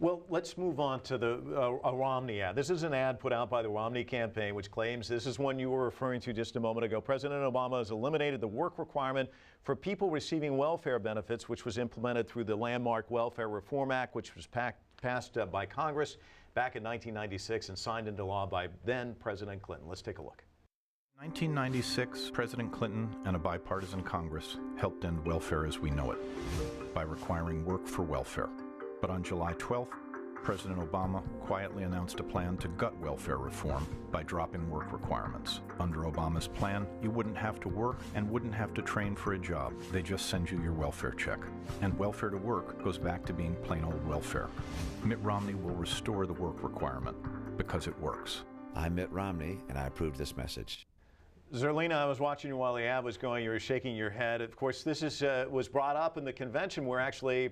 Well, let's move on to the a Romney ad. This is an ad put out by the Romney campaign, which claims, this is one you were referring to just a moment ago, President Obama has eliminated the work requirement for people receiving welfare benefits, which was implemented through the landmark Welfare Reform Act, which was passed by Congress back in 1996 and signed into law by then President Clinton. Let's take a look. In 1996, President Clinton and a bipartisan Congress helped end welfare as we know it by requiring work for welfare. But on July 12th, President Obama quietly announced a plan to gut welfare reform by dropping work requirements. Under Obama's plan, you wouldn't have to work and wouldn't have to train for a job. They just send you your welfare check. And welfare to work goes back to being plain old welfare. Mitt Romney will restore the work requirement because it works. I'm Mitt Romney, and I approve this message. Zerlina, I was watching you while the ad was going. You were shaking your head. Of course, this was brought up in the convention where actually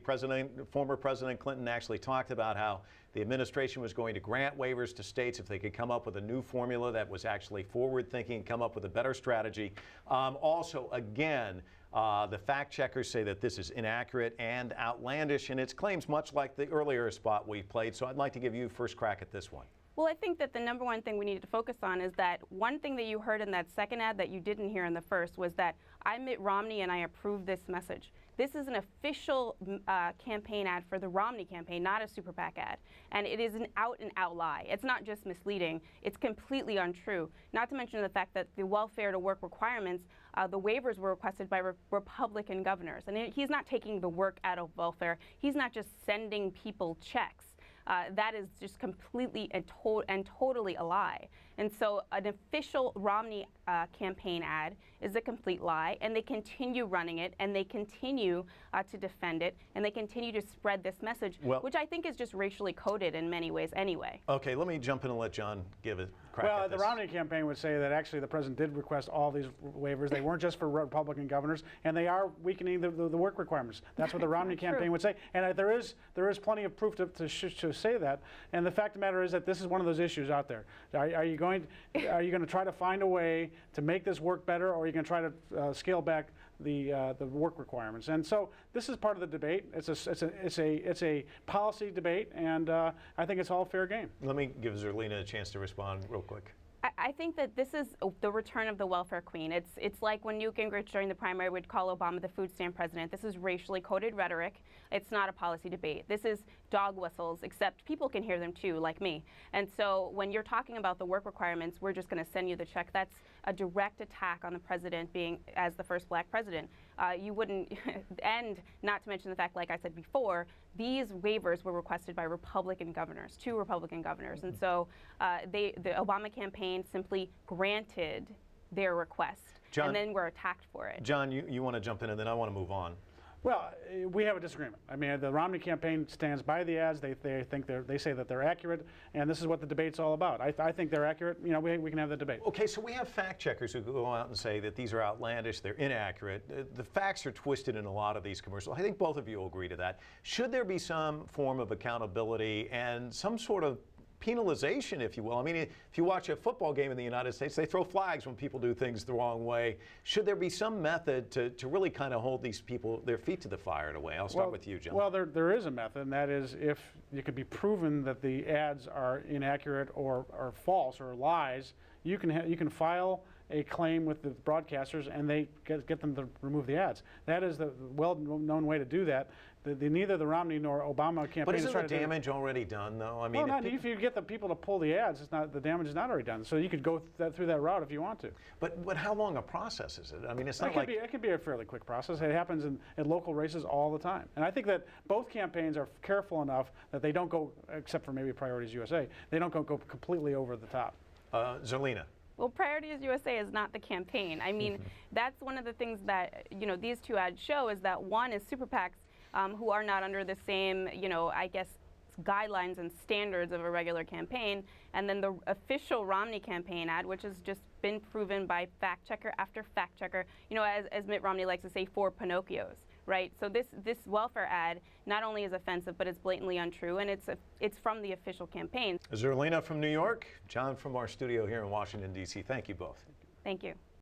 former President Clinton actually talked about how the administration was going to grant waivers to states if they could come up with a new formula that was actually forward-thinking, come up with a better strategy. Also, again, the fact checkers say that this is inaccurate and outlandish in its claims, much like the earlier spot we played. So I'd like to give you first crack at this one. Well, I think that the number one thing we need to focus on is that one thing that you heard in that second ad that you didn't hear in the first was that I'm Mitt Romney and I approve this message. This is an official campaign ad for the Romney campaign, not a super PAC ad. And it is an out-and-out lie. It's not just misleading. It's completely untrue. Not to mention the fact that the welfare to work requirements, the waivers were requested by Republican governors. And he's not taking the work out of welfare. He's not just sending people checks. That is just completely and totally a lie. And so an official Romney campaign ad is a complete lie, and they continue running it, and they continue to defend it, and they continue to spread this message, which I think is just racially coded in many ways anyway. Okay, let me jump in and let John give it a crack at this. The Romney campaign would say that actually the president did request all these waivers. They weren't just for Republican governors, and they are weakening the work requirements. That's what the Romney campaign would say. And there is plenty of proof to say that. And the fact of the matter is that this is one of those issues out there. Are you going to try to find a way to make this work better, or are you going to try to scale back the work requirements? And so this is part of the debate. It's a policy debate, and I think it's all fair game. Let me give Zerlina a chance to respond real quick. I think that this is the return of the welfare queen. It's like when Newt Gingrich during the primary would call Obama the food stamp president. This is racially coded rhetoric. It's not a policy debate. This is dog whistles, except people can hear them too, like me. And so when you're talking about the work requirements, we're just going to send you the check. That's a direct attack on the president being as the first black president. You wouldn't, and not to mention the fact, like I said before, these waivers were requested by Republican governors, 2 Republican governors. And so the Obama campaign simply granted their request, John, and then were attacked for it. John, you want to jump in, and then I want to move on. Well, we have a disagreement. I mean, the Romney campaign stands by the ads. They say that they're accurate, and this is what the debate's all about. I think they're accurate. You know, we can have the debate. Okay, so we have fact checkers who go out and say that these are outlandish, they're inaccurate. The facts are twisted in a lot of these commercials. I think both of you will agree to that. Should there be some form of accountability and some sort of penalization, if you will? I mean, if you watch a football game in the United States, they throw flags when people do things the wrong way. Should there be some method to really kind of hold these people, their feet to the fire in a way? I'll start with you, John. Well, there is a method, and that is if it could be proven that the ads are inaccurate or false or lies, you can file a claim with the broadcasters, and they get them to remove the ads. That is the well-known way to do that. Neither the Romney nor Obama campaign. But isn't the damage already done, though? I mean, well, if you get the people to pull the ads, the damage is not already done. So you could go through that route if you want to. But how long a process is it? I mean, it's not like it can be a fairly quick process. It happens in local races all the time. And I think that both campaigns are careful enough that they don't go, except for maybe Priorities USA, they don't go completely over the top. Zerlina. Well, Priorities USA is not the campaign. I mean, that's one of the things that, these 2 ads show is that one is super PACs who are not under the same, I guess, guidelines and standards of a regular campaign, and then the official Romney campaign ad, which has just been proven by fact checker after fact checker, as Mitt Romney likes to say, 4 Pinocchios, right? So this welfare ad not only is offensive, but it's blatantly untrue, and it's from the official campaign. Zerlina from New York, John from our studio here in Washington, D.C. Thank you both. Thank you.